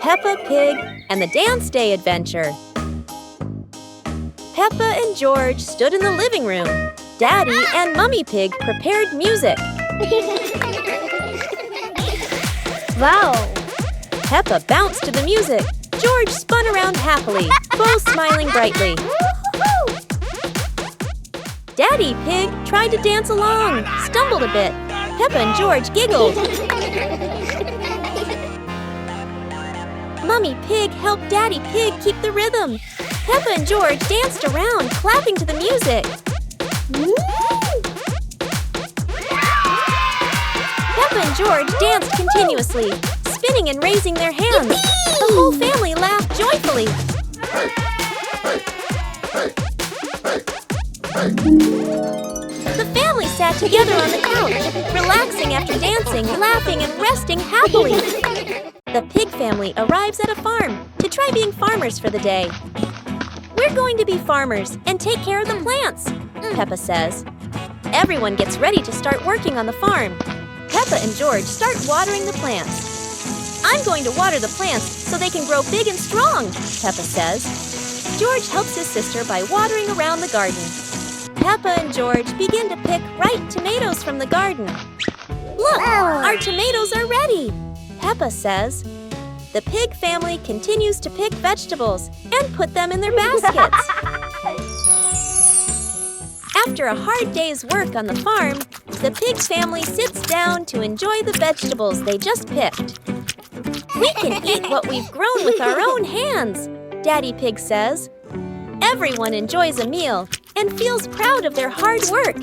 Peppa Pig and the Dance Day Adventure. Peppa and George stood in the living room. Daddy and Mummy Pig prepared music. Wow! Peppa bounced to the music. George spun around happily, both smiling brightly. Daddy Pig tried to dance along, stumbled a bit. Peppa and George giggled. Mummy Pig helped Daddy Pig keep the rhythm. Peppa and George danced around, clapping to the music. Peppa and George danced continuously, spinning and raising their hands. The whole family laughed joyfully. The family sat together on the couch, relaxing after dancing, laughing and resting happily. The pig family arrives at a farm to try being farmers for the day. We're going to be farmers and take care of the plants, Peppa says. Everyone gets ready to start working on the farm. Peppa and George start watering the plants. I'm going to water the plants so they can grow big and strong, Peppa says. George helps his sister by watering around the garden. Peppa and George begin to pick ripe tomatoes from the garden. Look, our tomatoes are ready, Peppa says. The pig family continues to pick vegetables and put them in their baskets. After a hard day's work on the farm, the pig family sits down to enjoy the vegetables they just picked. We can eat what we've grown with our own hands, Daddy Pig says. Everyone enjoys a meal and feels proud of their hard work.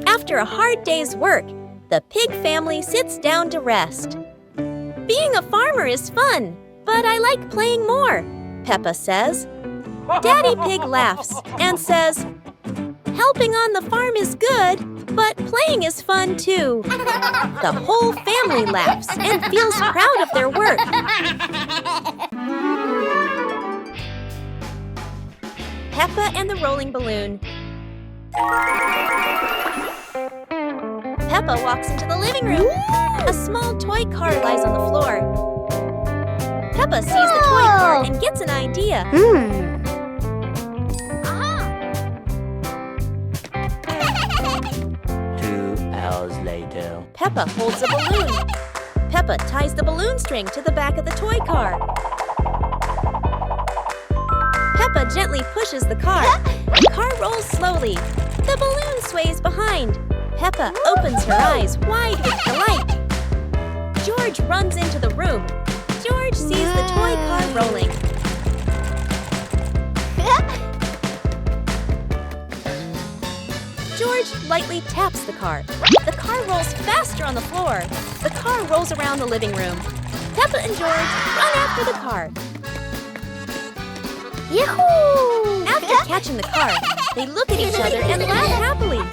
After a hard day's work, the pig family sits down to rest. Being a farmer is fun, but I like playing more, Peppa says. Daddy Pig laughs and says, helping on the farm is good, but playing is fun too. The whole family laughs and feels proud of their work. Peppa and the Rolling Balloon. Peppa walks into the living room. A small toy car lies on the floor. Peppa sees the toy car and gets an idea. 2 hours later. Peppa holds a balloon. Peppa ties the balloon string to the back of the toy car. Peppa gently pushes the car. The car rolls slowly. The balloon sways behind. Peppa opens her eyes wide with delight. George runs into the room. George sees the toy car rolling. George lightly taps the car. The car rolls faster on the floor. The car rolls around the living room. Peppa and George run after the car. Yahoo! After catching the car, they look at each other and laugh happily.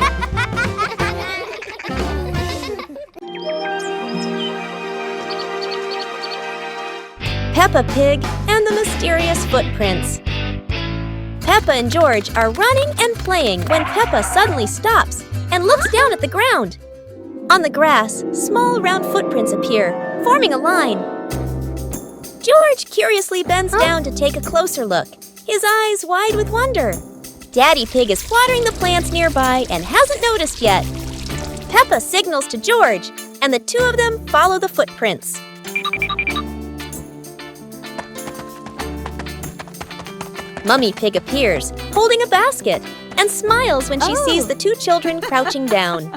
Peppa Pig and the Mysterious Footprints. Peppa and George are running and playing when Peppa suddenly stops and looks down at the ground. On the grass, small round footprints appear, forming a line. George curiously bends down to take a closer look, his eyes wide with wonder. Daddy Pig is watering the plants nearby and hasn't noticed yet. Peppa signals to George, and the two of them follow the footprints. Mummy Pig appears, holding a basket, and smiles when she sees the two children crouching down.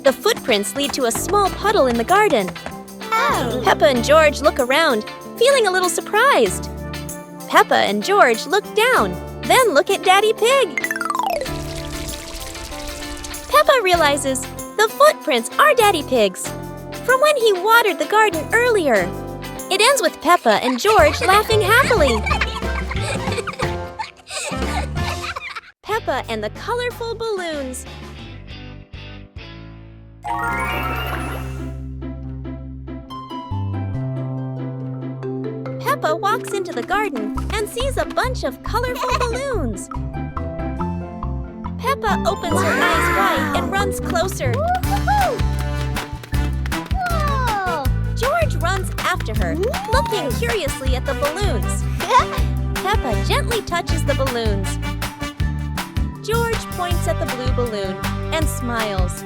The footprints lead to a small puddle in the garden. Peppa and George look around, feeling a little surprised. Peppa and George look down, then look at Daddy Pig. Peppa realizes the footprints are Daddy Pig's, from when he watered the garden earlier. It ends with Peppa and George laughing happily. Peppa and the colorful balloons. Peppa walks into the garden and sees a bunch of colorful balloons. Peppa opens her eyes wide and runs closer. Whoa! George runs after her, looking curiously at the balloons. Peppa gently touches the balloons. George points at the blue balloon and smiles.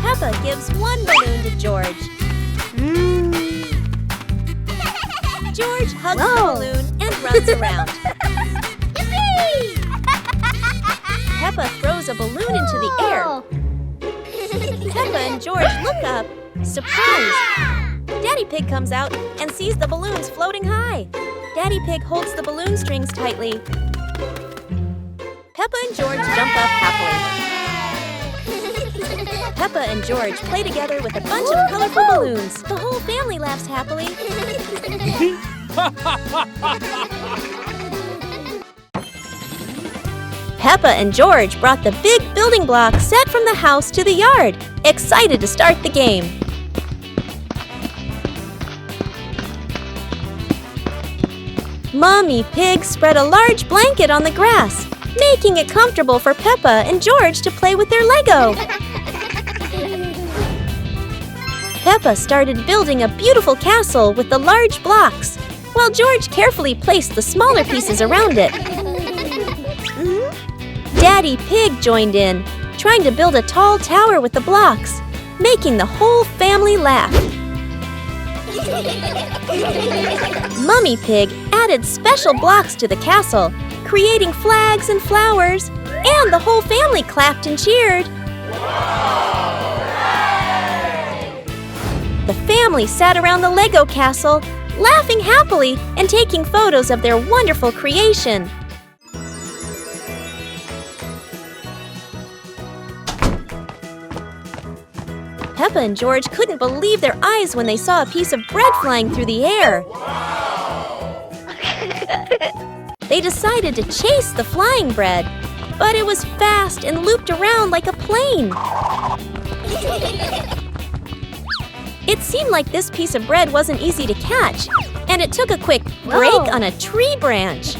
Peppa gives one balloon to George. George hugs the balloon and runs around. Peppa throws a balloon into the air. Peppa and George look up, surprised. Daddy Pig comes out and sees the balloons floating high. Daddy Pig holds the balloon strings tightly. Peppa and George jump up happily. Peppa and George play together with a bunch of colorful balloons. The whole family laughs happily. Peppa and George brought the big building block set from the house to the yard, excited to start the game. Mommy Pig spread a large blanket on the grass, making it comfortable for Peppa and George to play with their Lego. Peppa started building a beautiful castle with the large blocks, while George carefully placed the smaller pieces around it. Daddy Pig joined in, trying to build a tall tower with the blocks, making the whole family laugh. Mummy Pig added special blocks to the castle, creating flags and flowers, and the whole family clapped and cheered. The family sat around the Lego castle, laughing happily and taking photos of their wonderful creation. Peppa and George couldn't believe their eyes when they saw a piece of bread flying through the air. They decided to chase the flying bread, but it was fast and looped around like a plane. It seemed like this piece of bread wasn't easy to catch, and it took a quick break on a tree branch.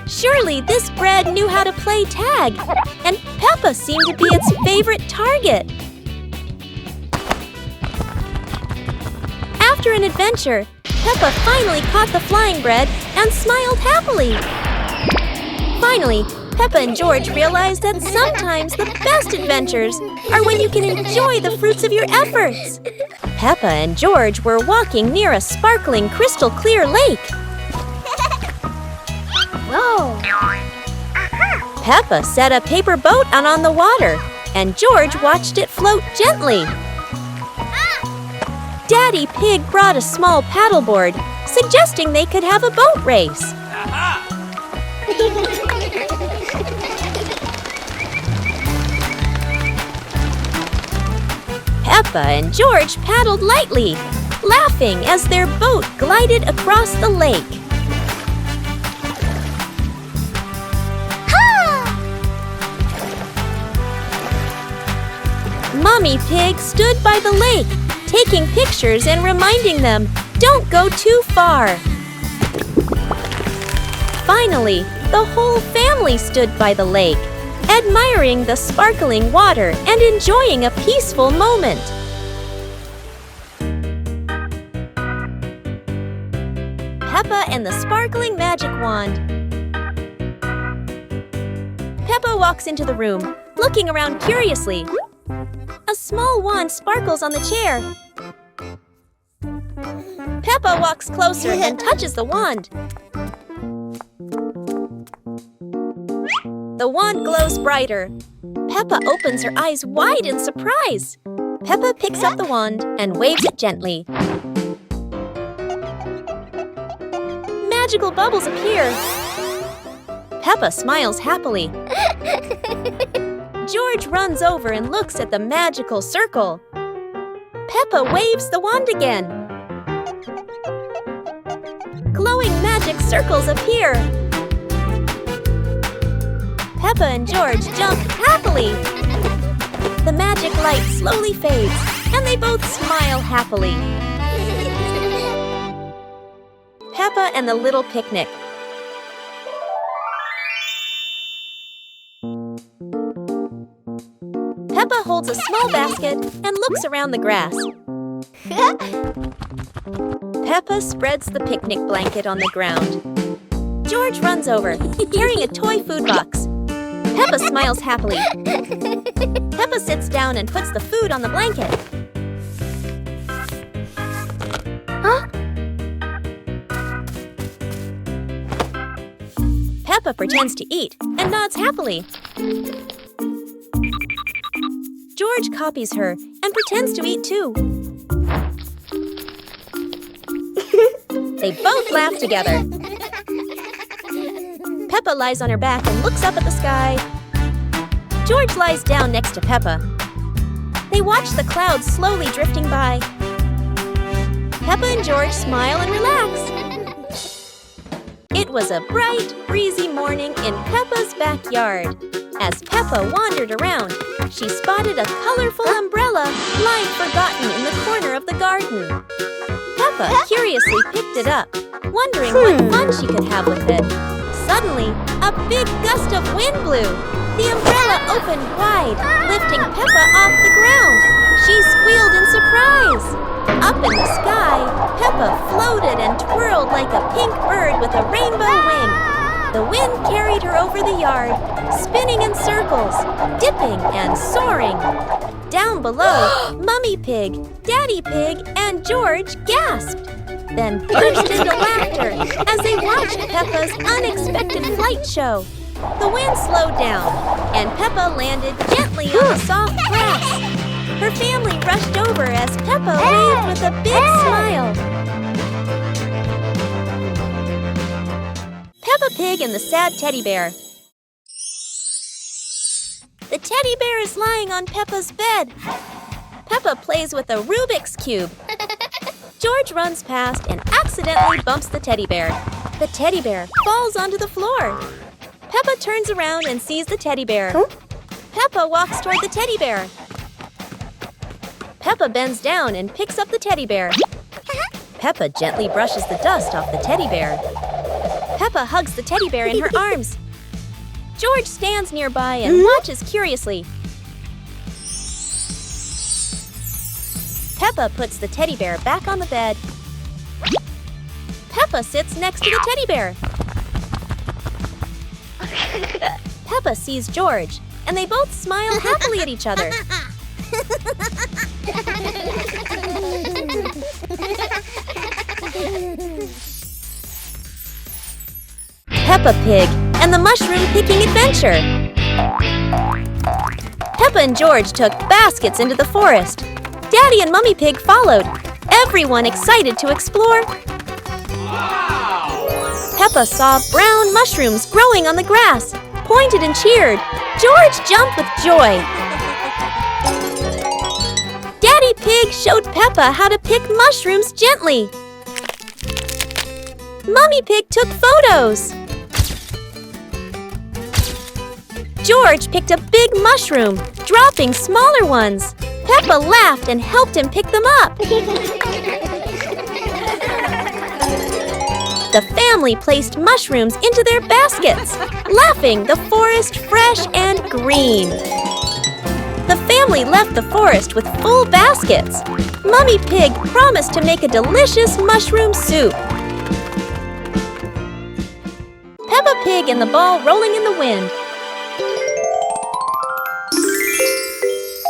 Surely this bread knew how to play tag, and Peppa seemed to be its favorite target. After an adventure, Peppa finally caught the flying bread and smiled happily. Finally, Peppa and George realized that sometimes the best adventures are when you can enjoy the fruits of your efforts. Peppa and George were walking near a sparkling, crystal-clear lake. Whoa! Peppa set a paper boat out on the water, and George watched it float gently. Daddy Pig brought a small paddleboard, suggesting they could have a boat race. Peppa and George paddled lightly, laughing as their boat glided across the lake. Mommy Pig stood by the lake, taking pictures and reminding them, "Don't go too far." Finally, the whole family stood by the lake, admiring the sparkling water and enjoying a peaceful moment. Peppa and the Sparkling Magic Wand. Peppa walks into the room, looking around curiously. A small wand sparkles on the chair. Peppa walks closer and touches the wand. The wand glows brighter. Peppa opens her eyes wide in surprise. Peppa picks up the wand and waves it gently. Magical bubbles appear. Peppa smiles happily. George runs over and looks at the magical circle. Peppa waves the wand again. Glowing magic circles appear. Peppa and George jump happily. The magic light slowly fades, and they both smile happily. Peppa and the Little Picnic. Peppa holds a small basket and looks around the grass. Peppa spreads the picnic blanket on the ground. George runs over, carrying a toy food box. Peppa smiles happily. Peppa sits down and puts the food on the blanket. Huh? Peppa pretends to eat and nods happily. George copies her and pretends to eat too. They both laugh together. Peppa lies on her back and looks up at the sky. George lies down next to Peppa. They watch the clouds slowly drifting by. Peppa and George smile and relax. It was a bright, breezy morning in Peppa's backyard. As Peppa wandered around, she spotted a colorful umbrella lying forgotten in the corner of the garden. Peppa curiously picked it up, wondering what fun she could have with it. Suddenly, a big gust of wind blew. The umbrella opened wide, lifting Peppa off the ground. She squealed in surprise. Up in the sky, Peppa floated and twirled like a pink bird with a rainbow wing. The wind carried her over the yard, spinning in circles, dipping and soaring. Down below, Mummy Pig, Daddy Pig, and George gasped, then burst into laughter as they watched Peppa's unexpected flight show. The wind slowed down, and Peppa landed gently on the soft grass. Her family rushed over as Peppa waved with a big smile. Peppa Pig and the Sad Teddy Bear. The teddy bear is lying on Peppa's bed. Peppa plays with a Rubik's Cube. George runs past and accidentally bumps the teddy bear. The teddy bear falls onto the floor. Peppa turns around and sees the teddy bear. Peppa walks toward the teddy bear. Peppa bends down and picks up the teddy bear. Peppa gently brushes the dust off the teddy bear. Peppa hugs the teddy bear in her arms. George stands nearby and watches curiously. Peppa puts the teddy bear back on the bed. Peppa sits next to the teddy bear. Peppa sees George, and they both smile happily at each other. Peppa Pig and the Mushroom Picking Adventure. Peppa and George took baskets into the forest. Daddy and Mummy Pig followed, everyone excited to explore. Wow! Peppa saw brown mushrooms growing on the grass, pointed and cheered. George jumped with joy. Daddy Pig showed Peppa how to pick mushrooms gently. Mummy Pig took photos. George picked a big mushroom, dropping smaller ones. Peppa laughed and helped him pick them up. The family placed mushrooms into their baskets, laughing the forest fresh and green. The family left the forest with full baskets. Mummy Pig promised to make a delicious mushroom soup. Peppa Pig and the ball rolling in the wind.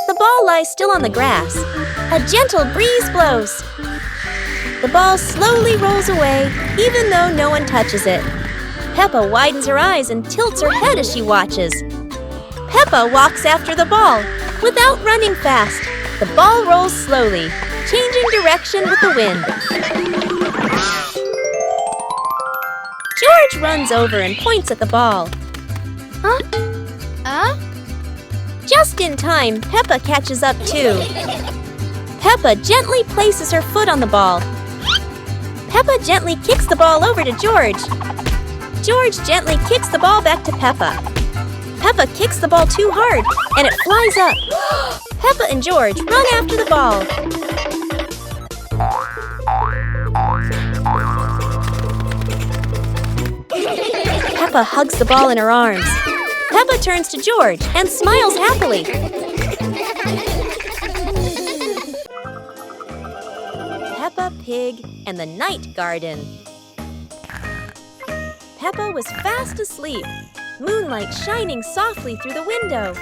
The ball lies still on the grass. A gentle breeze blows. The ball slowly rolls away, even though no one touches it. Peppa widens her eyes and tilts her head as she watches. Peppa walks after the ball. Without running fast, the ball rolls slowly, changing direction with the wind. George runs over and points at the ball. Just in time, Peppa catches up too. Peppa gently places her foot on the ball. Peppa gently kicks the ball over to George. George gently kicks the ball back to Peppa. Peppa kicks the ball too hard, and it flies up. Peppa and George run after the ball. Peppa hugs the ball in her arms. Peppa turns to George and smiles happily. Pig and the Night Garden. Peppa was fast asleep, moonlight shining softly through the window.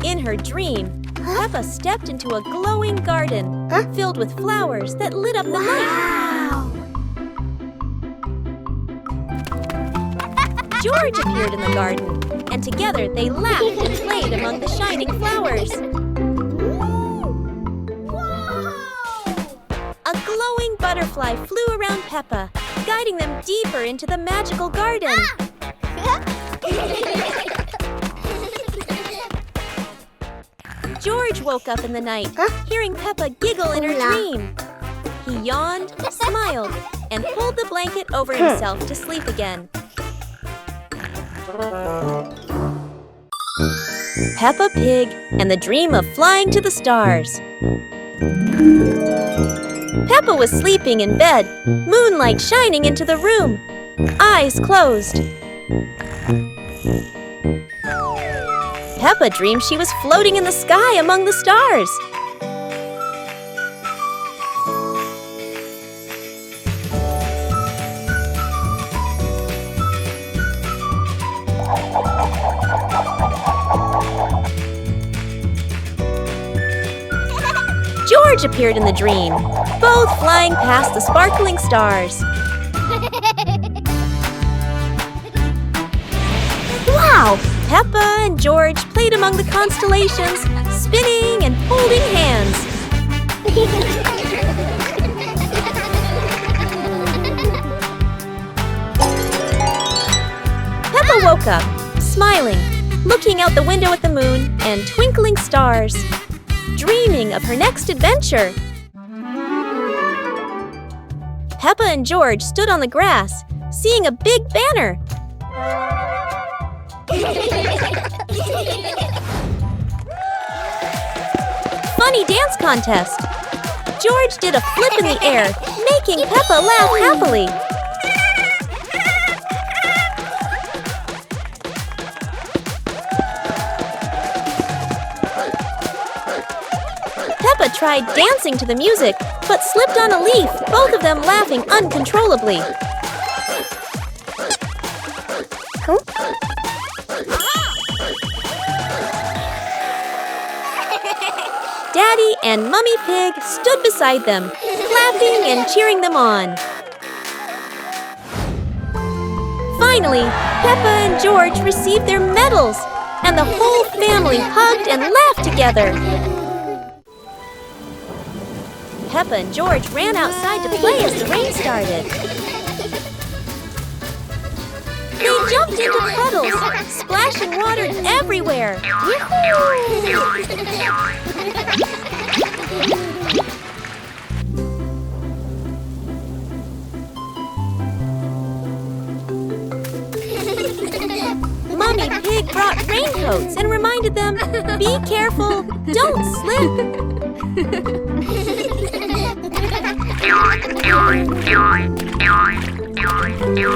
In her dream, Peppa stepped into a glowing garden filled with flowers that lit up the night. George appeared in the garden, and together they laughed and played among the shining flowers. A glowing butterfly flew around Peppa, guiding them deeper into the magical garden. George woke up in the night, hearing Peppa giggle in her dream. He yawned, smiled, and pulled the blanket over himself to sleep again. Peppa Pig and the Dream of Flying to the Stars. Peppa was sleeping in bed, moonlight shining into the room, eyes closed. Peppa dreamed she was floating in the sky among the stars. George appeared in the dream, both flying past the sparkling stars. Wow! Peppa and George played among the constellations, spinning and holding hands. Peppa woke up, smiling, looking out the window at the moon and twinkling stars, dreaming of her next adventure. Peppa and George stood on the grass, seeing a big banner. Funny dance contest. George did a flip in the air, making Peppa laugh happily. Peppa tried dancing to the music, but slipped on a leaf, both of them laughing uncontrollably. Daddy and Mummy Pig stood beside them, clapping and cheering them on. Finally, Peppa and George received their medals, and the whole family hugged and laughed together. Peppa and George ran outside to play as the rain started. They jumped into puddles, splashing water everywhere. Mummy Pig brought raincoats and reminded them, "Be careful, don't slip."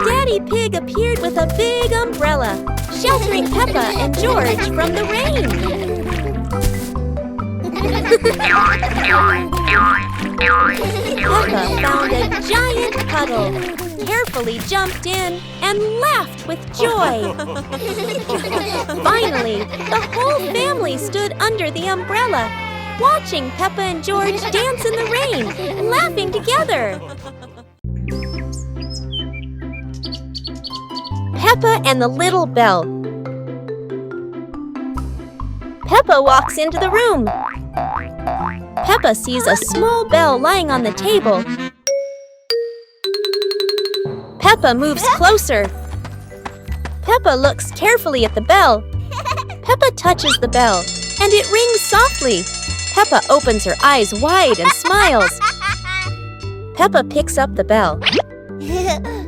Daddy Pig appeared with a big umbrella, sheltering Peppa and George from the rain. Peppa found a giant puddle, carefully jumped in, and laughed with joy. Finally, the whole family stood under the umbrella, watching Peppa and George dance in the rain, laughing together. Peppa and the Little Bell. Peppa walks into the room. Peppa sees a small bell lying on the table. Peppa moves closer. Peppa looks carefully at the bell. Peppa touches the bell, and it rings softly. Peppa opens her eyes wide and smiles. Peppa picks up the bell.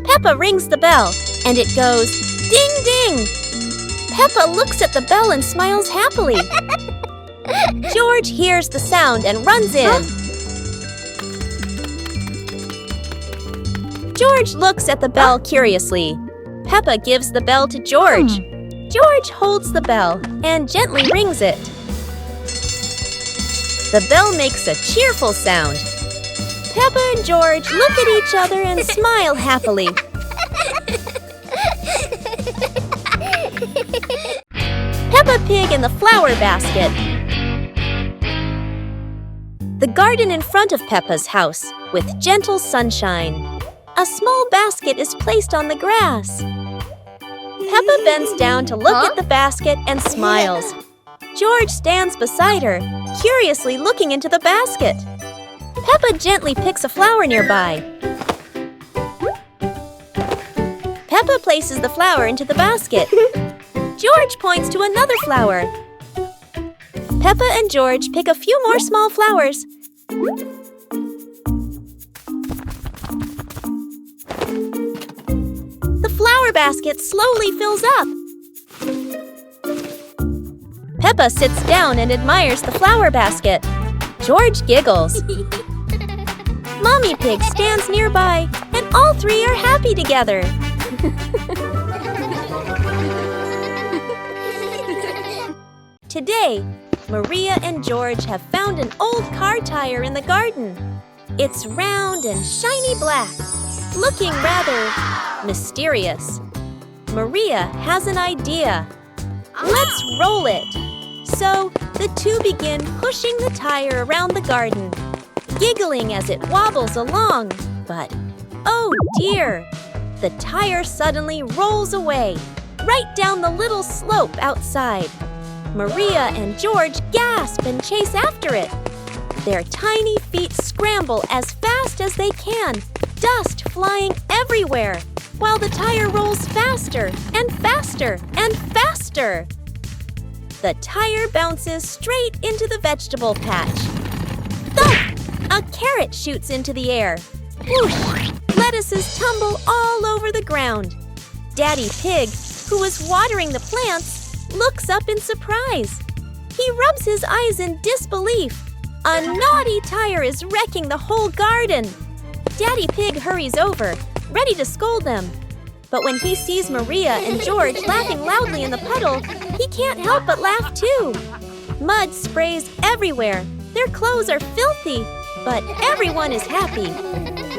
Peppa rings the bell, and it goes ding ding. Peppa looks at the bell and smiles happily. George hears the sound and runs in. George looks at the bell curiously. Peppa gives the bell to George. George holds the bell and gently rings it. The bell makes a cheerful sound. Peppa and George look at each other and smile happily. Peppa Pig in the flower basket. The garden in front of Peppa's house with gentle sunshine. A small basket is placed on the grass. Peppa bends down to look at the basket and smiles. George stands beside her, curiously looking into the basket. Peppa gently picks a flower nearby. Peppa places the flower into the basket. George points to another flower. Peppa and George pick a few more small flowers. The flower basket slowly fills up. Peppa sits down and admires the flower basket. George giggles. Mommy Pig stands nearby, and all three are happy together. Today, Maria and George have found an old car tire in the garden. It's round and shiny black, looking rather mysterious. Maria has an idea. Let's roll it. So the two begin pushing the tire around the garden, giggling as it wobbles along. But, oh dear, the tire suddenly rolls away, right down the little slope outside. Maria and George gasp and chase after it. Their tiny feet scramble as fast as they can, dust flying everywhere, while the tire rolls faster and faster and faster. The tire bounces straight into the vegetable patch. Thump! A carrot shoots into the air. Whoosh! Lettuces tumble all over the ground. Daddy Pig, who was watering the plants, looks up in surprise. He rubs his eyes in disbelief. A naughty tire is wrecking the whole garden. Daddy Pig hurries over, ready to scold them. But when he sees Maria and George laughing loudly in the puddle, he can't help but laugh too. Mud sprays everywhere. Their clothes are filthy, but everyone is happy.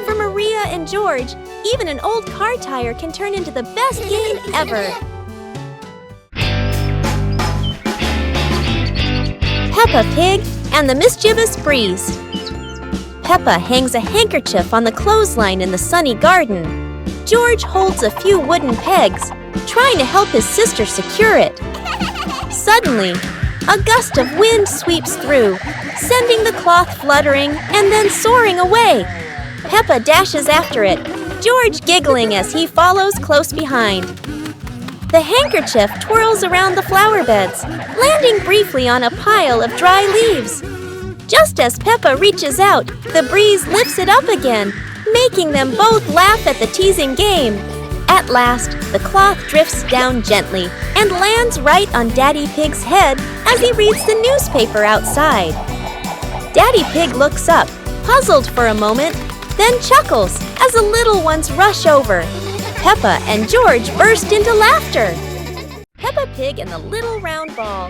For Maria and George, even an old car tire can turn into the best game ever. Peppa Pig and the Mischievous Breeze. Peppa hangs a handkerchief on the clothesline in the sunny garden. George holds a few wooden pegs, trying to help his sister secure it. Suddenly, a gust of wind sweeps through, sending the cloth fluttering and then soaring away. Peppa dashes after it, George giggling as he follows close behind. The handkerchief twirls around the flower beds, landing briefly on a pile of dry leaves. Just as Peppa reaches out, the breeze lifts it up again, making them both laugh at the teasing game. At last, the cloth drifts down gently and lands right on Daddy Pig's head as he reads the newspaper outside. Daddy Pig looks up, puzzled for a moment, then chuckles as the little ones rush over. Peppa and George burst into laughter. Peppa Pig and the Little Round Ball.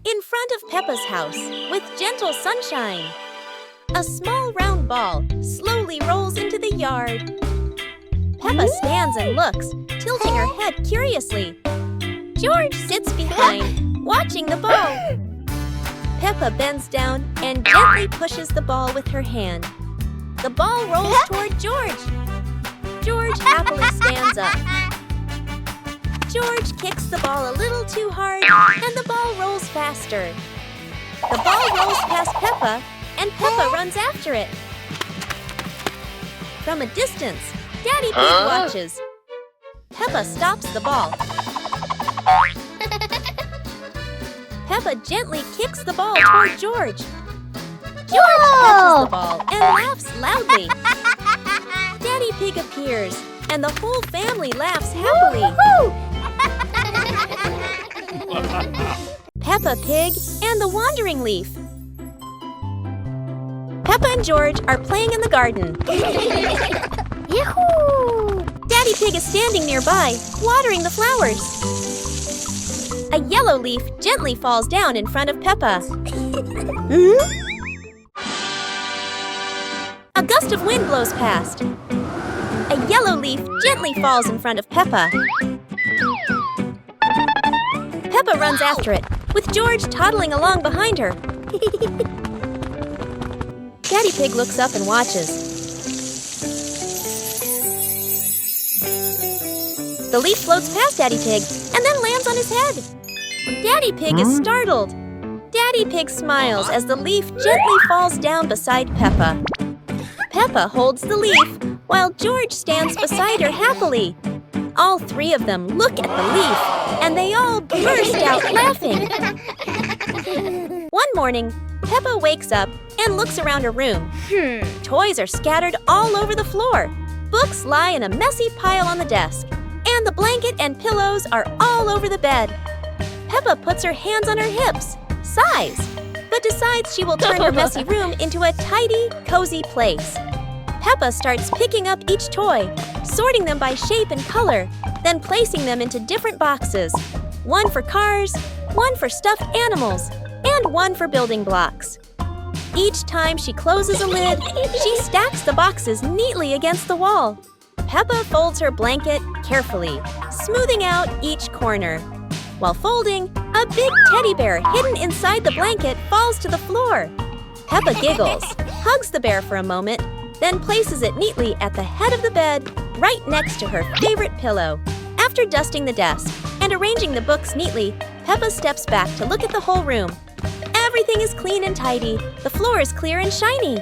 In front of Peppa's house, with gentle sunshine, a small round ball slowly rolls into the yard. Peppa stands and looks, tilting her head curiously. George sits behind, watching the ball. Peppa bends down and gently pushes the ball with her hand. The ball rolls toward George. George happily stands up. George kicks the ball a little too hard, and the ball rolls faster. The ball rolls past Peppa, and Peppa runs after it. From a distance, Daddy Pig watches. Peppa stops the ball. Peppa gently kicks the ball toward George. George catches the ball and laughs loudly. Daddy Pig appears, and the whole family laughs happily. Peppa Pig and the Wandering Leaf. Peppa and George are playing in the garden. Yahoo! Daddy Daddy Pig is standing nearby, watering the flowers. A yellow leaf gently falls down in front of Peppa. A gust of wind blows past. A yellow leaf gently falls in front of Peppa. Peppa runs after it, with George toddling along behind her. Daddy Pig looks up and watches. The leaf floats past Daddy Pig and then lands on his head. Daddy Pig is startled. Daddy Pig smiles as the leaf gently falls down beside Peppa. Peppa holds the leaf while George stands beside her happily. All three of them look at the leaf and they all burst out laughing. One morning, Peppa wakes up and looks around her room. Toys are scattered all over the floor. Books lie in a messy pile on the desk. And the blanket and pillows are all over the bed. Peppa puts her hands on her hips, sighs, but decides she will turn her messy room into a tidy, cozy place. Peppa starts picking up each toy, sorting them by shape and color, then placing them into different boxes. One for cars, one for stuffed animals, and one for building blocks. Each time she closes a lid, she stacks the boxes neatly against the wall. Peppa folds her blanket carefully, smoothing out each corner. While folding, a big teddy bear hidden inside the blanket falls to the floor. Peppa giggles, hugs the bear for a moment, then places it neatly at the head of the bed, right next to her favorite pillow. After dusting the desk and arranging the books neatly, Peppa steps back to look at the whole room. Everything is clean and tidy. The floor is clear and shiny.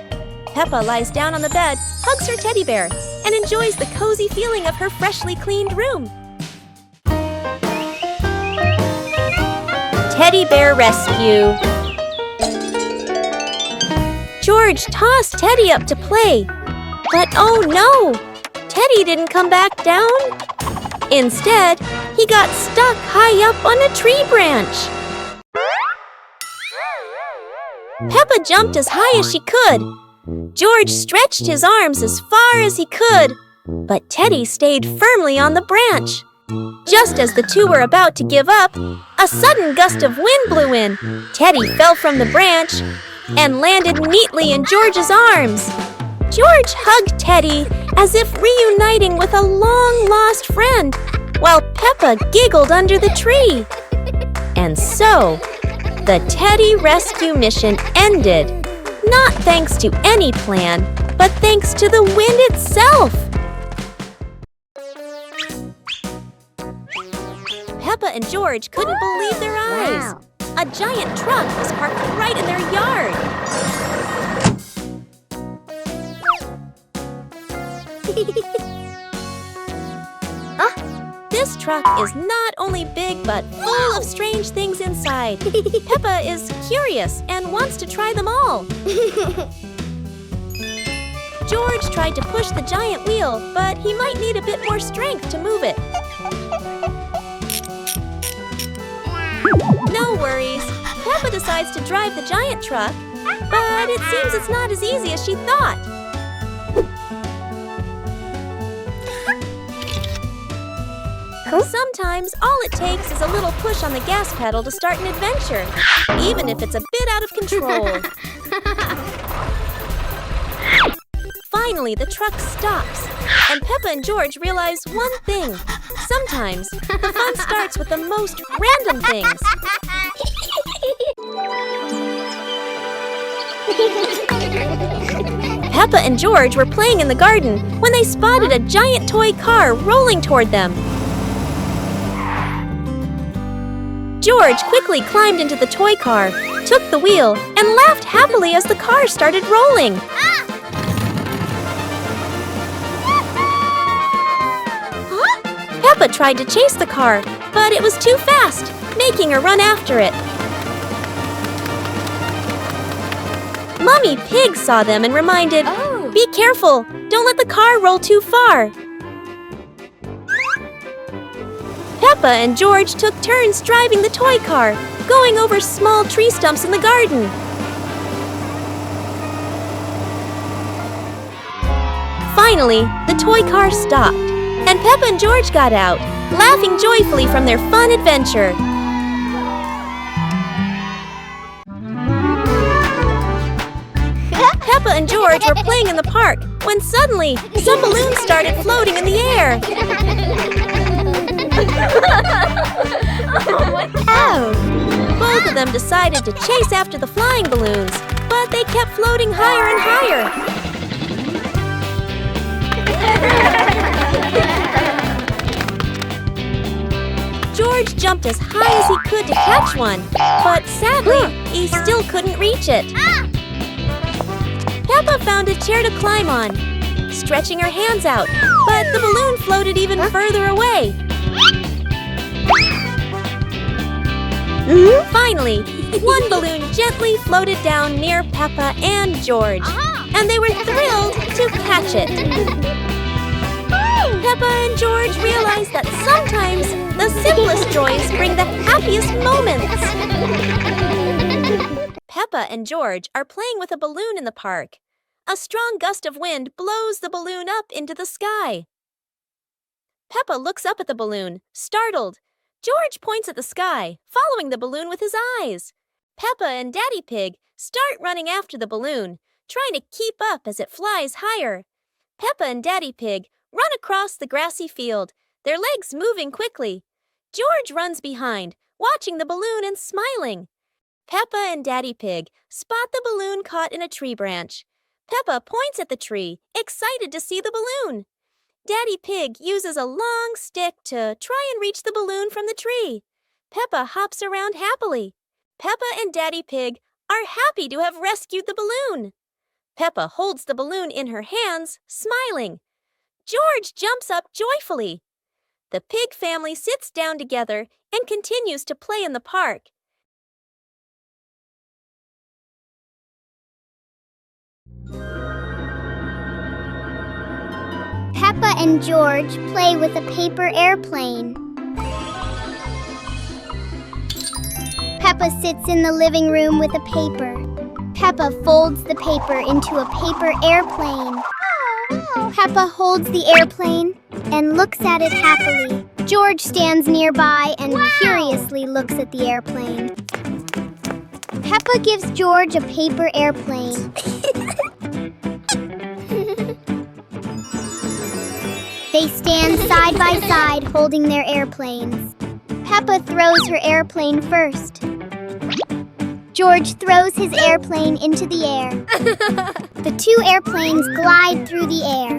Peppa lies down on the bed, hugs her teddy bear, and enjoys the cozy feeling of her freshly cleaned room. Teddy Bear Rescue. George tossed Teddy up to play, but oh no! Teddy didn't come back down. Instead, he got stuck high up on a tree branch. Peppa jumped as high as she could. George stretched his arms as far as he could, but Teddy stayed firmly on the branch. Just as the two were about to give up, a sudden gust of wind blew in. Teddy fell from the branch and landed neatly in George's arms. George hugged Teddy as if reuniting with a long-lost friend, while Peppa giggled under the tree. And so, the Teddy rescue mission ended, not thanks to any plan, but thanks to the wind itself. Peppa and George couldn't believe their eyes. Wow. A giant truck was parked right in their yard. This truck is not only big but full of strange things inside. Peppa is curious and wants to try them all. George tried to push the giant wheel, but he might need a bit more strength to move it. No worries. Peppa decides to drive the giant truck, but it seems it's not as easy as she thought. Sometimes all it takes is a little push on the gas pedal to start an adventure, even if it's a bit out of control. Finally, the truck stops, and Peppa and George realize one thing. Sometimes the fun starts with the most random things. Peppa and George were playing in the garden when they spotted a giant toy car rolling toward them. George quickly climbed into the toy car, took the wheel, and laughed happily as the car started rolling. Peppa tried to chase the car, but it was too fast, making her run after it. Mummy Pig saw them and reminded, "Be careful, don't let the car roll too far." Peppa and George took turns driving the toy car, going over small tree stumps in the garden. Finally, the toy car stopped, and Peppa and George got out, laughing joyfully from their fun adventure. Peppa and George were playing in the park when suddenly some balloons started floating in the air. Both of them decided to chase after the flying balloons, but they kept floating higher and higher. George jumped as high as he could to catch one, but sadly, he still couldn't reach it. Peppa found a chair to climb on, stretching her hands out, but the balloon floated even further away. Finally, one balloon gently floated down near Peppa and George, and they were thrilled to catch it. Peppa and George realized that sometimes the simplest joys bring the happiest moments. Peppa and George are playing with a balloon in the park. A strong gust of wind blows the balloon up into the sky. Peppa looks up at the balloon, startled. George points at the sky, following the balloon with his eyes. Peppa and Daddy Pig start running after the balloon, trying to keep up as it flies higher. Peppa and Daddy Pig run across the grassy field, their legs moving quickly. George runs behind, watching the balloon and smiling. Peppa and Daddy Pig spot the balloon caught in a tree branch. Peppa points at the tree, excited to see the balloon. Daddy Pig uses a long stick to try and reach the balloon from the tree. Peppa hops around happily. Peppa and Daddy Pig are happy to have rescued the balloon. Peppa holds the balloon in her hands, smiling. George jumps up joyfully. The pig family sits down together and continues to play in the park. Peppa and George play with a paper airplane. Peppa sits in the living room with a paper. Peppa folds the paper into a paper airplane. Peppa holds the airplane and looks at it happily. George stands nearby and curiously looks at the airplane. Peppa gives George a paper airplane. They stand side by side holding their airplanes. Peppa throws her airplane first. George throws his airplane into the air. The two airplanes glide through the air.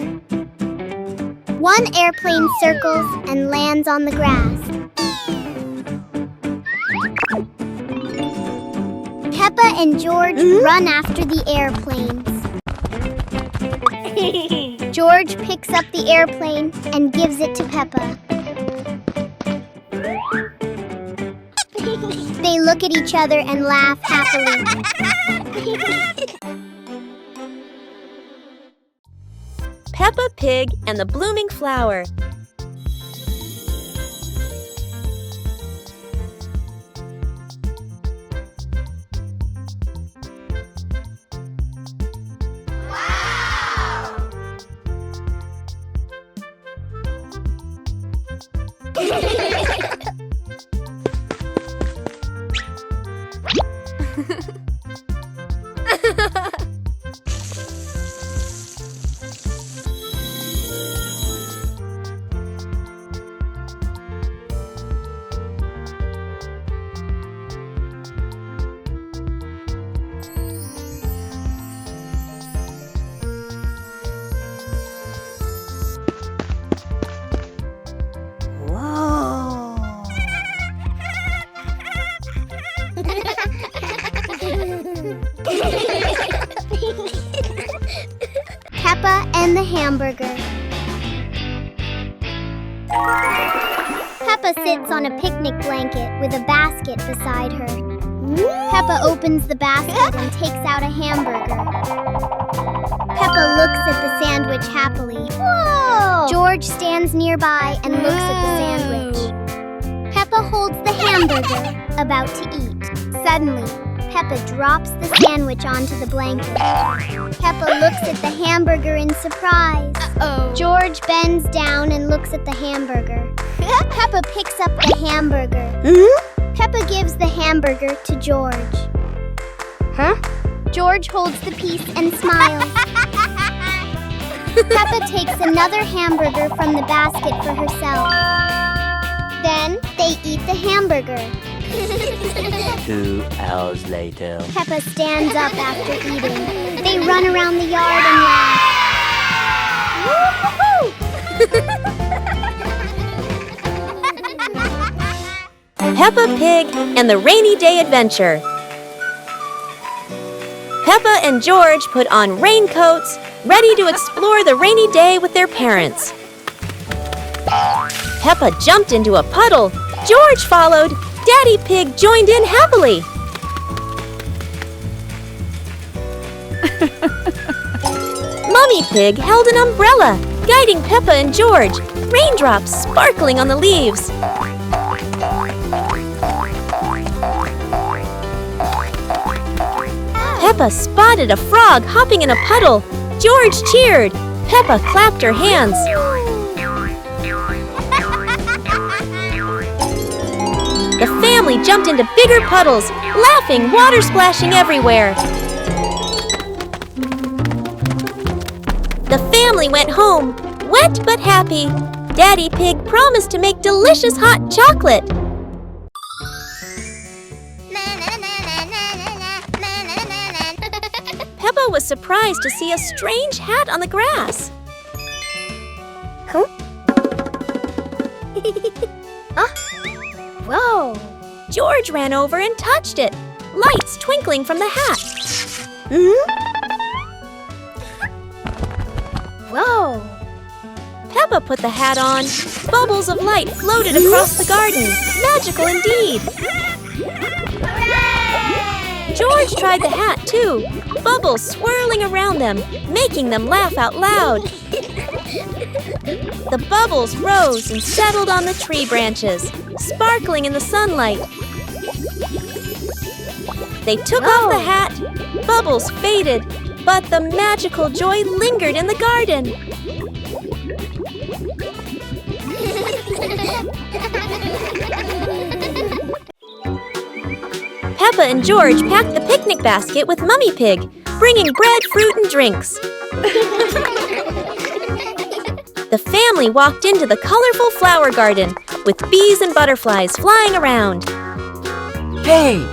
One airplane circles and lands on the grass. Peppa and George run after the airplanes. George picks up the airplane and gives it to Peppa. They look at each other and laugh happily. Peppa Pig and the Blooming Flower. Peppa and the hamburger. Peppa sits on a picnic blanket with a basket beside her. Peppa opens the basket and takes out a hamburger. Peppa looks at the sandwich happily. Whoa! George stands nearby and looks at the sandwich. Peppa holds the hamburger, about to eat. Suddenly, Peppa drops the sandwich onto the blanket. Peppa looks at the hamburger in surprise. George bends down and looks at the hamburger. Peppa picks up the hamburger. Peppa gives the hamburger to George. George holds the piece and smiles. Peppa takes another hamburger from the basket for herself. Then they eat the hamburger. 2 hours later. Peppa stands up after eating. They run around the yard and laugh. Peppa Pig and the Rainy Day Adventure. Peppa and George put on raincoats, ready to explore the rainy day with their parents. Peppa jumped into a puddle. George followed. Daddy Pig joined in happily. Mummy Pig held an umbrella, guiding Peppa and George, raindrops sparkling on the leaves. Peppa spotted a frog hopping in a puddle. George cheered. Peppa clapped her hands. The family jumped into bigger puddles, laughing, water splashing everywhere. The family went home, wet but happy. Daddy Pig promised to make delicious hot chocolate. Peppa was surprised to see a strange hat on the grass. Whoa! George ran over and touched it, lights twinkling from the hat. Whoa! Peppa put the hat on. Bubbles of light floated across the garden. Magical indeed. George tried the hat too, bubbles swirling around them, making them laugh out loud. The bubbles rose and settled on the tree branches, sparkling in the sunlight. They took off the hat, bubbles faded, but the magical joy lingered in the garden. Peppa and George packed the picnic basket with Mummy Pig, bringing bread, fruit, and drinks. The family walked into the colorful flower garden with bees and butterflies flying around. Hey!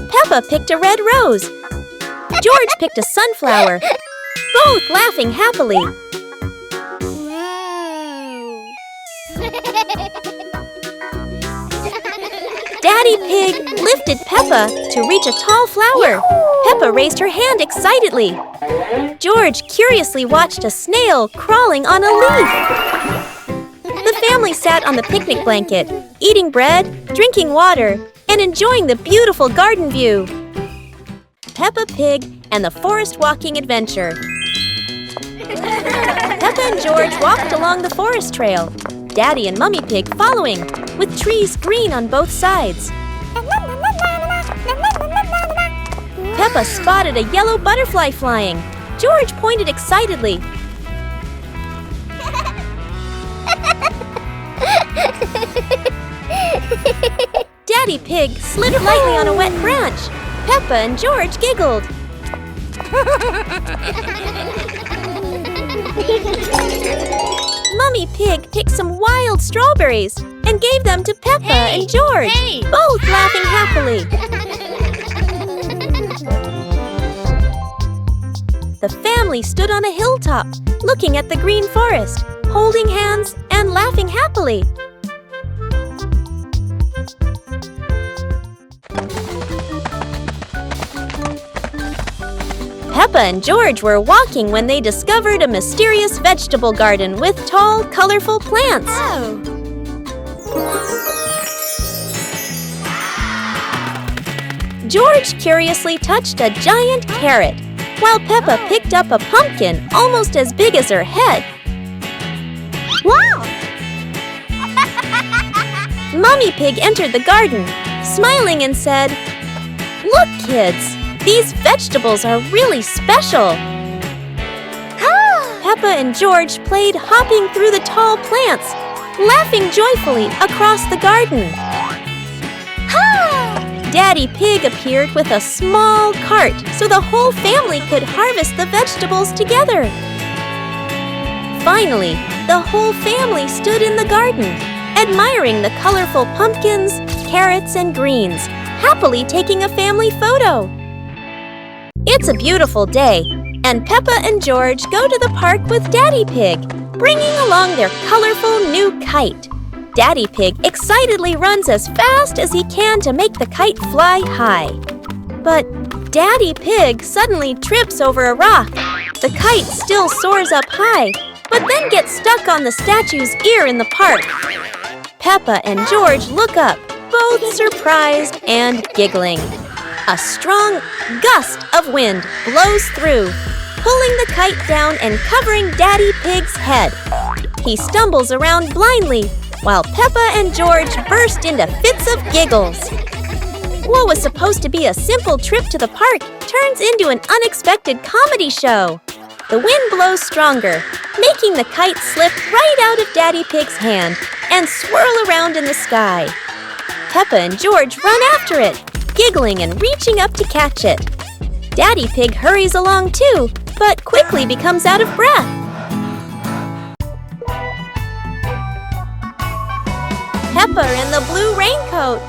Peppa picked a red rose. George picked a sunflower, both laughing happily. Daddy Pig lifted Peppa to reach a tall flower. Peppa raised her hand excitedly. George curiously watched a snail crawling on a leaf. The family sat on the picnic blanket, eating bread, drinking water, and enjoying the beautiful garden view. Peppa Pig and the Forest Walking Adventure. Peppa and George walked along the forest trail, Daddy and Mummy Pig following, with trees green on both sides. Peppa spotted a yellow butterfly flying. George pointed excitedly. Daddy Pig slid lightly on a wet branch. Peppa and George giggled. Mummy Pig picked some wild strawberries and gave them to Peppa and George, both laughing happily. The family stood on a hilltop, looking at the green forest, holding hands and laughing happily. Peppa and George were walking when they discovered a mysterious vegetable garden with tall, colorful plants. George curiously touched a giant carrot. while Peppa picked up a pumpkin almost as big as her head. Wow! Mummy Pig entered the garden, smiling and said, "Look, kids, these vegetables are really special." Peppa and George played hopping through the tall plants, laughing joyfully across the garden. Daddy Pig appeared with a small cart so the whole family could harvest the vegetables together. Finally, the whole family stood in the garden, admiring the colorful pumpkins, carrots, and greens, happily taking a family photo. It's a beautiful day, and Peppa and George go to the park with Daddy Pig, bringing along their colorful new kite. Daddy Pig excitedly runs as fast as he can to make the kite fly high. But Daddy Pig suddenly trips over a rock. The kite still soars up high, but then gets stuck on the statue's ear in the park. Peppa and George look up, both surprised and giggling. A strong gust of wind blows through, pulling the kite down and covering Daddy Pig's head. He stumbles around blindly, while Peppa and George burst into fits of giggles. What was supposed to be a simple trip to the park turns into an unexpected comedy show. The wind blows stronger, making the kite slip right out of Daddy Pig's hand and swirl around in the sky. Peppa and George run after it, giggling and reaching up to catch it. Daddy Pig hurries along too, but quickly becomes out of breath. Peppa in the blue raincoat.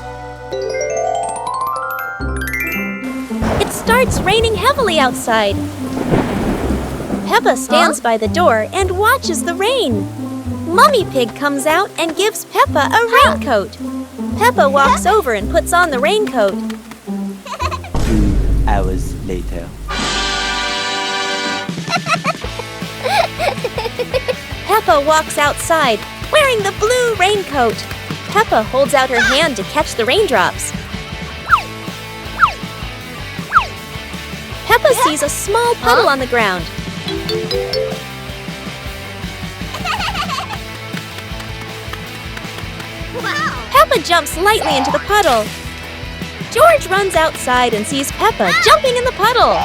It starts raining heavily outside. Peppa stands by the door and watches the rain. Mummy Pig comes out and gives Peppa a raincoat. Peppa walks over and puts on the raincoat. 2 hours later. Peppa walks outside, wearing the blue raincoat. Peppa holds out her hand to catch the raindrops. Peppa sees a small puddle on the ground. Peppa jumps lightly into the puddle. George runs outside and sees Peppa jumping in the puddle.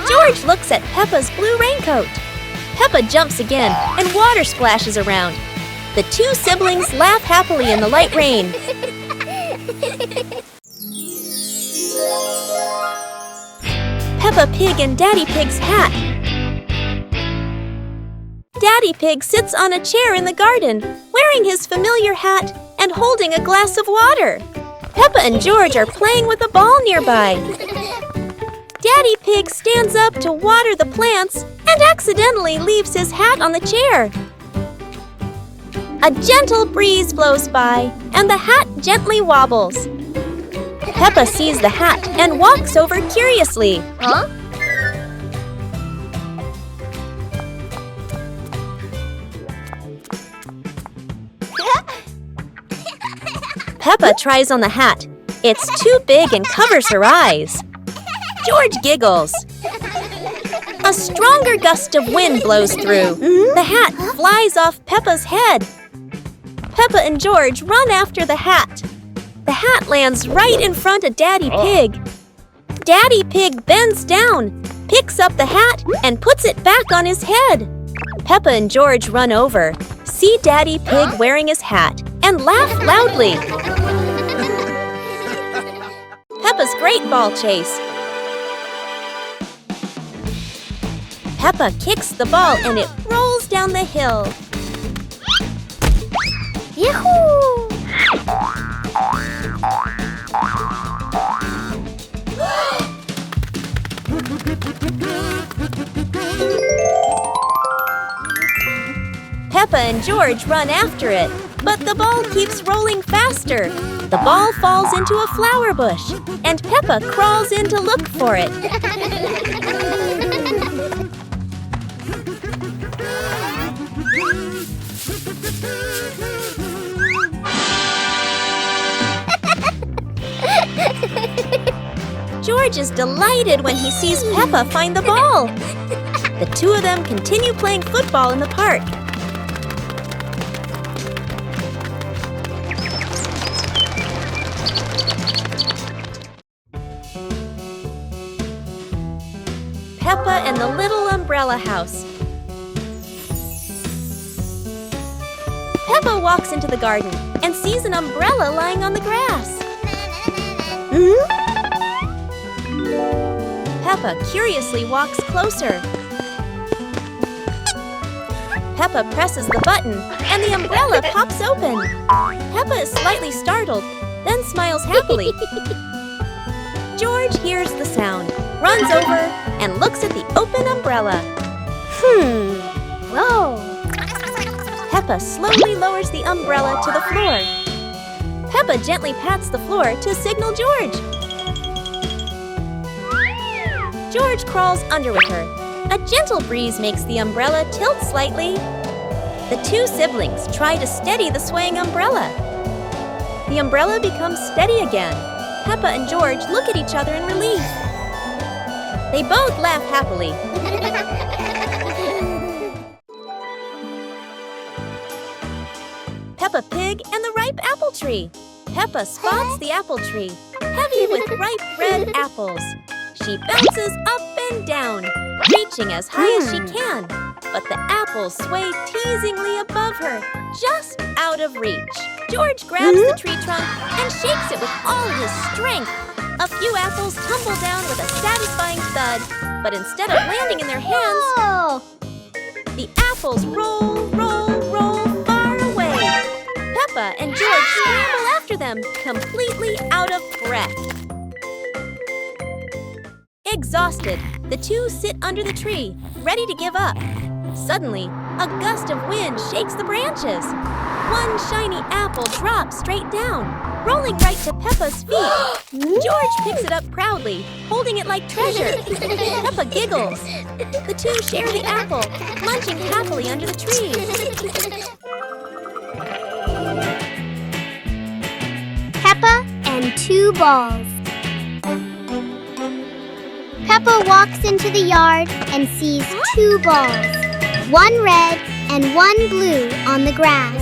George looks at Peppa's blue raincoat. Peppa jumps again, and water splashes around. The two siblings laugh happily in the light rain. Peppa Pig and Daddy Pig's hat. Daddy Pig sits on a chair in the garden, wearing his familiar hat and holding a glass of water. Peppa and George are playing with a ball nearby. Daddy Pig stands up to water the plants and accidentally leaves his hat on the chair. A gentle breeze blows by and the hat gently wobbles. Peppa sees the hat and walks over curiously. Peppa tries on the hat. It's too big and covers her eyes. George giggles. A stronger gust of wind blows through. The hat flies off Peppa's head. Peppa and George run after the hat. The hat lands right in front of Daddy Pig. Daddy Pig bends down, picks up the hat, and puts it back on his head. Peppa and George run over, see Daddy Pig wearing his hat, and laugh loudly. Peppa's great ball chase. Peppa kicks the ball and it rolls down the hill. Yahoo! Peppa and George run after it, but the ball keeps rolling faster. The ball falls into a flower bush, and Peppa crawls in to look for it. George is delighted when he sees Peppa find the ball. The two of them continue playing football in the park. Peppa and the Little Umbrella House. Peppa walks into the garden and sees an umbrella lying on the grass. Peppa curiously walks closer. Peppa presses the button and the umbrella pops open. Peppa is slightly startled, then smiles happily. George hears the sound, runs over, and looks at the open umbrella. Whoa! Peppa slowly lowers the umbrella to the floor. Peppa gently pats the floor to signal George. George crawls under with her. A gentle breeze makes the umbrella tilt slightly. The two siblings try to steady the swaying umbrella. The umbrella becomes steady again. Peppa and George look at each other in relief. They both laugh happily. Peppa Pig and the ripe apple tree. Peppa spots the apple tree, heavy with ripe red apples. She bounces up and down, reaching as high as she can. But the apples sway teasingly above her, just out of reach. George grabs the tree trunk and shakes it with all his strength. A few apples tumble down with a satisfying thud, but instead of landing in their hands, the apples roll, roll, roll far away. Peppa and George scramble after them, completely out of breath. Exhausted, the two sit under the tree, ready to give up. Suddenly, a gust of wind shakes the branches. One shiny apple drops straight down, rolling right to Peppa's feet. George picks it up proudly, holding it like treasure. Peppa giggles. The two share the apple, munching happily under the tree. Peppa and two balls. Peppa walks into the yard and sees two balls, one red and one blue on the grass.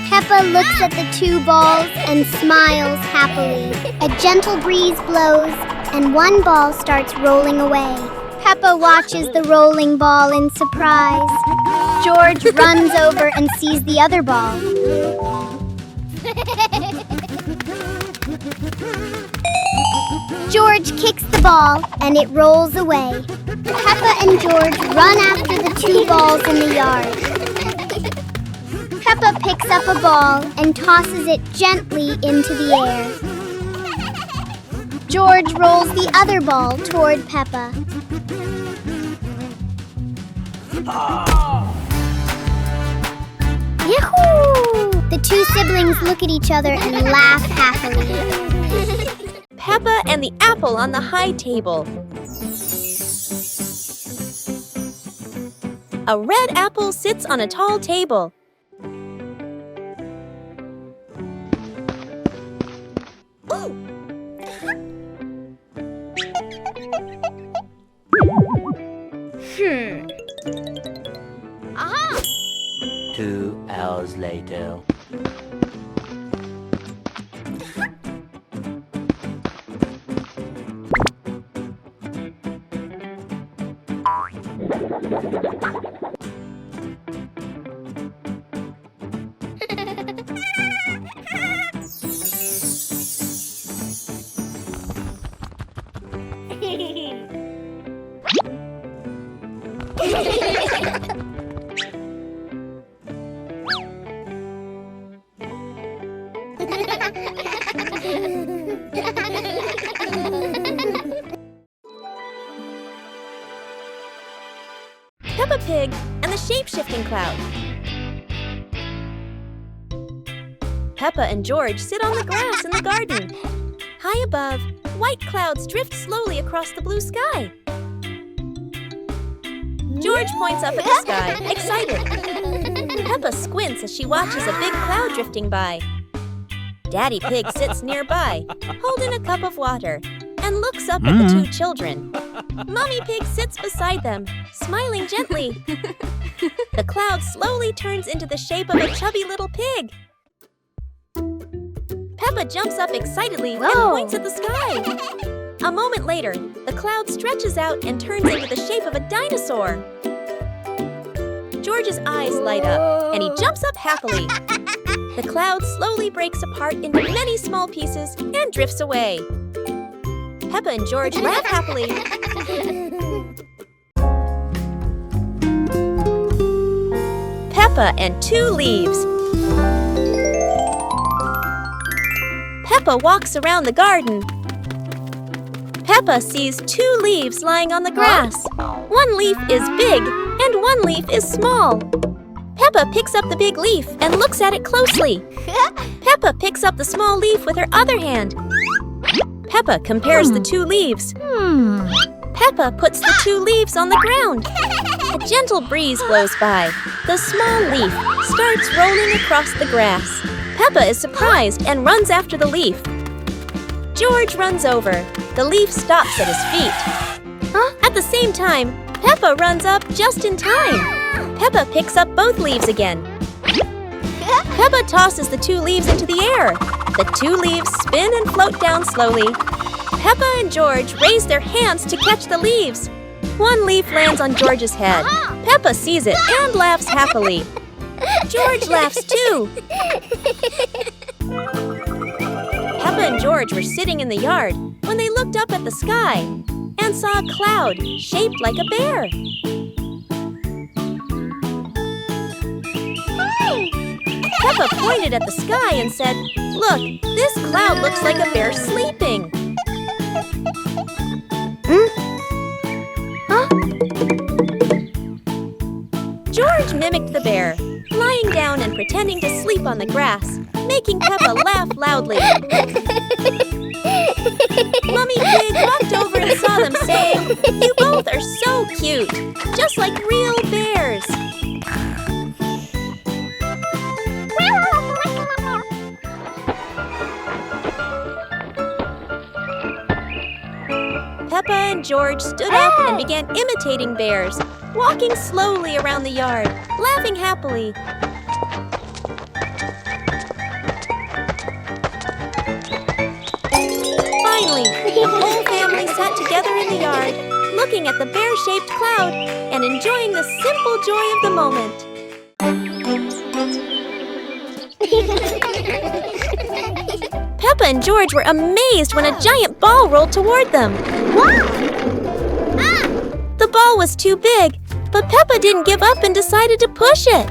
Peppa looks at the two balls and smiles happily. A gentle breeze blows and one ball starts rolling away. Peppa watches the rolling ball in surprise. George runs over and sees the other ball. George kicks the ball and it rolls away. Peppa and George run after the two balls in the yard. Peppa picks up a ball and tosses it gently into the air. George rolls the other ball toward Peppa. Yahoo! The two siblings look at each other and laugh happily. Peppa and the apple on the high table. A red apple sits on a tall table. Ooh! Aha! 2 hours later. Peppa Pig and the shape-shifting cloud. Peppa and George sit on the grass in the garden. High above, white clouds drift slowly across the blue sky. George points up at the sky, excited. Peppa squints as she watches a big cloud drifting by. Daddy Pig sits nearby, holding a cup of water, and looks up at the two children. Mommy Pig sits beside them, smiling gently. The cloud slowly turns into the shape of a chubby little pig. Peppa jumps up excitedly and points at the sky. A moment later, the cloud stretches out and turns into the shape of a dinosaur. George's eyes light up, and he jumps up happily. The cloud slowly breaks apart into many small pieces and drifts away. Peppa and George laugh happily. Peppa and two leaves. Peppa walks around the garden. Peppa sees two leaves lying on the grass. One leaf is big and one leaf is small. Peppa picks up the big leaf and looks at it closely. Peppa picks up the small leaf with her other hand. Peppa compares the two leaves. Peppa puts the two leaves on the ground. A gentle breeze blows by. The small leaf starts rolling across the grass. Peppa is surprised and runs after the leaf. George runs over. The leaf stops at his feet. At the same time, Peppa runs up just in time. Peppa picks up both leaves again. Peppa tosses the two leaves into the air. The two leaves spin and float down slowly. Peppa and George raise their hands to catch the leaves. One leaf lands on George's head. Peppa sees it and laughs happily. George laughs too. Peppa and George were sitting in the yard when they looked up at the sky and saw a cloud shaped like a bear. Peppa pointed at the sky and said, "Look, this cloud looks like a bear sleeping." George mimicked the bear, lying down and pretending to sleep on the grass, making Peppa laugh loudly. Mummy Pig walked over and saw them saying, "You both are so cute, just like real bears." Peppa and George stood up and began imitating bears, walking slowly around the yard, laughing happily. Finally, the whole family sat together in the yard, looking at the bear-shaped cloud and enjoying the simple joy of the moment. Peppa and George were amazed when a giant ball rolled toward them. The ball was too big, but Peppa didn't give up and decided to push it.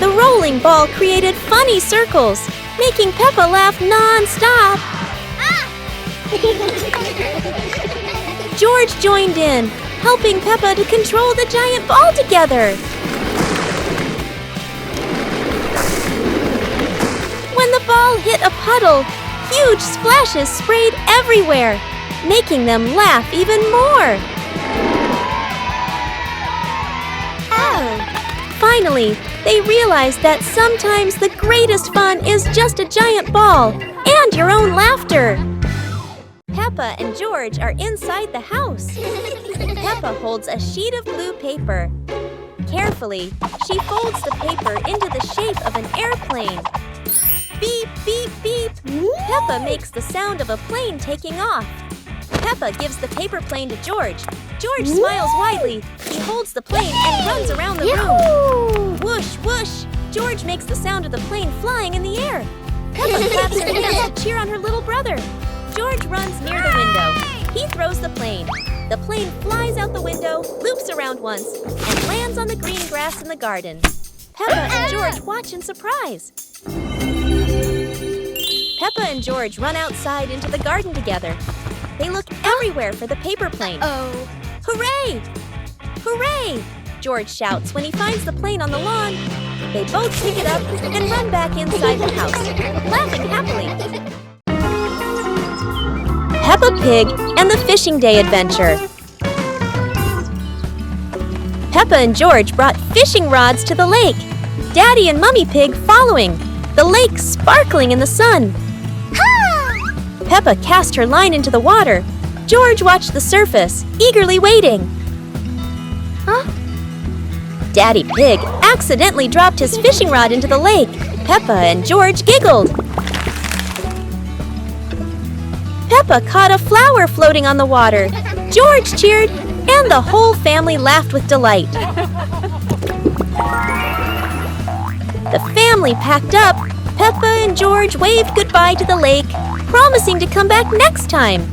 The rolling ball created funny circles, making Peppa laugh non-stop. George joined in, helping Peppa to control the giant ball together. When the ball hit a puddle, huge splashes sprayed everywhere, making them laugh even more. Finally, they realized that sometimes the greatest fun is just a giant ball and your own laughter. Peppa and George are inside the house. Peppa holds a sheet of blue paper. Carefully, she folds the paper into the shape of an airplane. Beep, beep, beep. Peppa makes the sound of a plane taking off. Peppa gives the paper plane to George. George smiles widely. He holds the plane and runs around the room. Whoosh, whoosh. George makes the sound of the plane flying in the air. Peppa claps her hands to cheer on her little brother. George runs near the window. He throws the plane. The plane flies out the window, loops around once, and lands on the green grass in the garden. Peppa and George watch in surprise. Peppa and George run outside into the garden together. They look everywhere for the paper plane. Hooray! Hooray! George shouts when he finds the plane on the lawn. They both pick it up and run back inside the house, laughing happily. Peppa Pig and the Fishing Day Adventure. Peppa and George brought fishing rods to the lake. Daddy and Mummy Pig following, the lake sparkling in the sun. Peppa cast her line into the water. George watched the surface, eagerly waiting. Daddy Pig accidentally dropped his fishing rod into the lake. Peppa and George giggled. Peppa caught a flower floating on the water. George cheered, and the whole family laughed with delight. The family packed up. Peppa and George waved goodbye to the lake, promising to come back next time.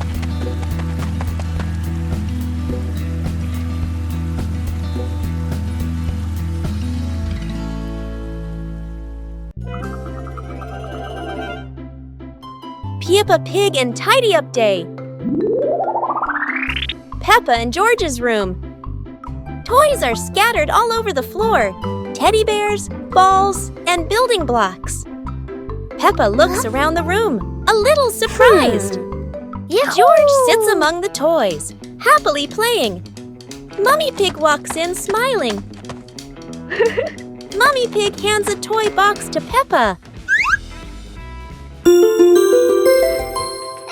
Peppa Pig and Tidy Up Day. Peppa and George's room. Toys are scattered all over the floor. Teddy bears, balls, and building blocks. Peppa looks around the room, a little surprised. George sits among the toys, happily playing. Mummy Pig walks in smiling. Mummy Pig hands a toy box to Peppa.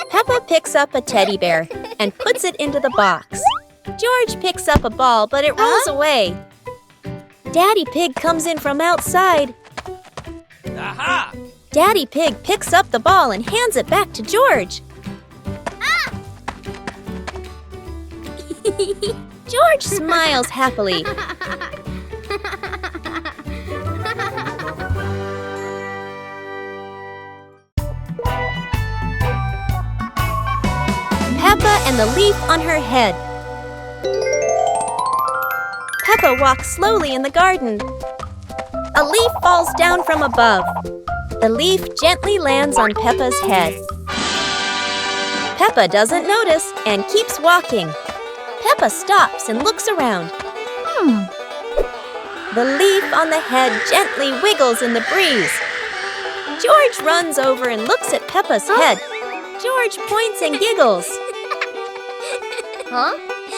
Peppa picks up a teddy bear and puts it into the box. George picks up a ball, but it rolls away. Daddy Pig comes in from outside. Aha! Daddy Pig picks up the ball and hands it back to George. George smiles happily. Peppa and the leaf on her head. Peppa walks slowly in the garden. A leaf falls down from above. The leaf gently lands on Peppa's head. Peppa doesn't notice and keeps walking. Peppa stops and looks around. The leaf on the head gently wiggles in the breeze. George runs over and looks at Peppa's head. George points and giggles.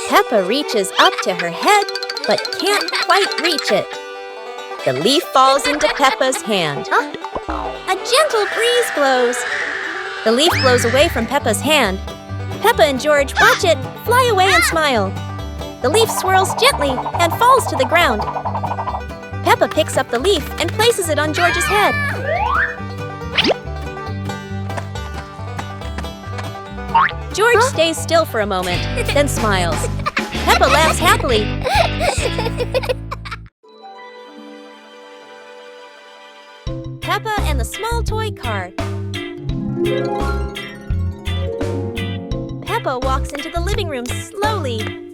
Peppa reaches up to her head, but can't quite reach it. The leaf falls into Peppa's hand. A gentle breeze blows. The leaf blows away from Peppa's hand. Peppa and George watch it fly away and smile. The leaf swirls gently and falls to the ground. Peppa picks up the leaf and places it on George's head. George stays still for a moment, then smiles. Peppa laughs happily. Peppa and the small toy car. Peppa walks into the living room slowly.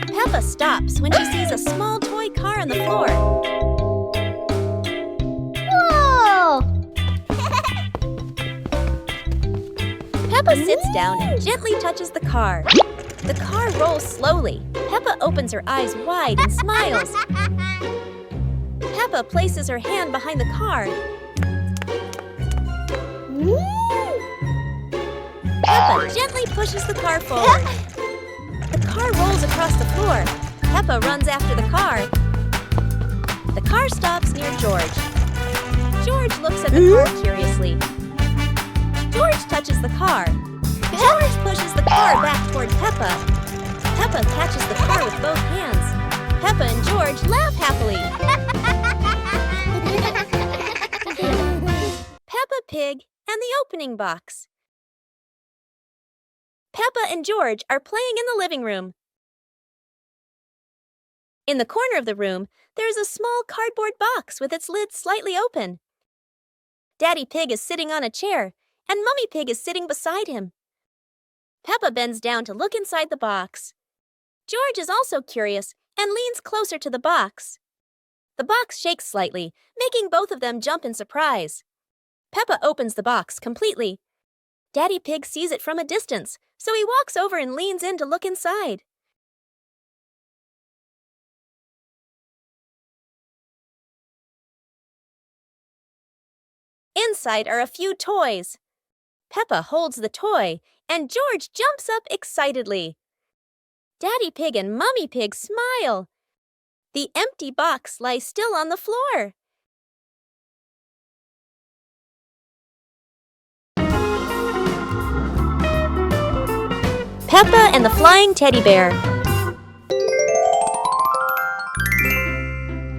Peppa stops when she sees a small toy car on the floor. Whoa! Peppa sits down and gently touches the car. The car rolls slowly. Peppa opens her eyes wide and smiles. Peppa places her hand behind the car. Peppa gently pushes the car forward. The car rolls across the floor. Peppa runs after the car. The car stops near George. George looks at the car curiously. George touches the car. George pushes the car back toward Peppa. Peppa catches the car with both hands. Peppa and George laugh happily. Peppa Pig and the opening box. Peppa and George are playing in the living room. In the corner of the room, there is a small cardboard box with its lid slightly open. Daddy Pig is sitting on a chair, and Mummy Pig is sitting beside him. Peppa bends down to look inside the box. George is also curious and leans closer to the box. The box shakes slightly, making both of them jump in surprise. Peppa opens the box completely. Daddy Pig sees it from a distance, so he walks over and leans in to look inside. Inside are a few toys. Peppa holds the toy, and George jumps up excitedly. Daddy Pig and Mummy Pig smile. The empty box lies still on the floor. Peppa and the Flying Teddy Bear.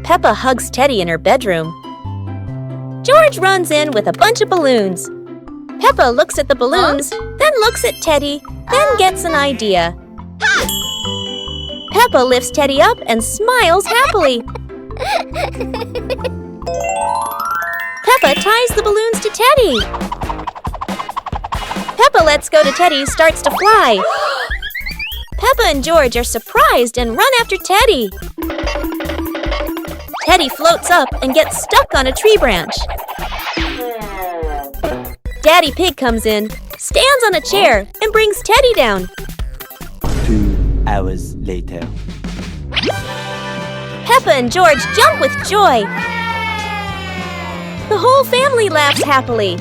Peppa hugs Teddy in her bedroom. George runs in with a bunch of balloons. Peppa looks at the balloons, then looks at Teddy, then gets an idea. Peppa lifts Teddy up and smiles happily. Peppa ties the balloons to Teddy. Peppa lets go to Teddy, starts to fly. Peppa and George are surprised and run after Teddy. Teddy floats up and gets stuck on a tree branch. Daddy Pig comes in, stands on a chair, and brings Teddy down. 2 hours later. Peppa and George jump with joy. The whole family laughs happily.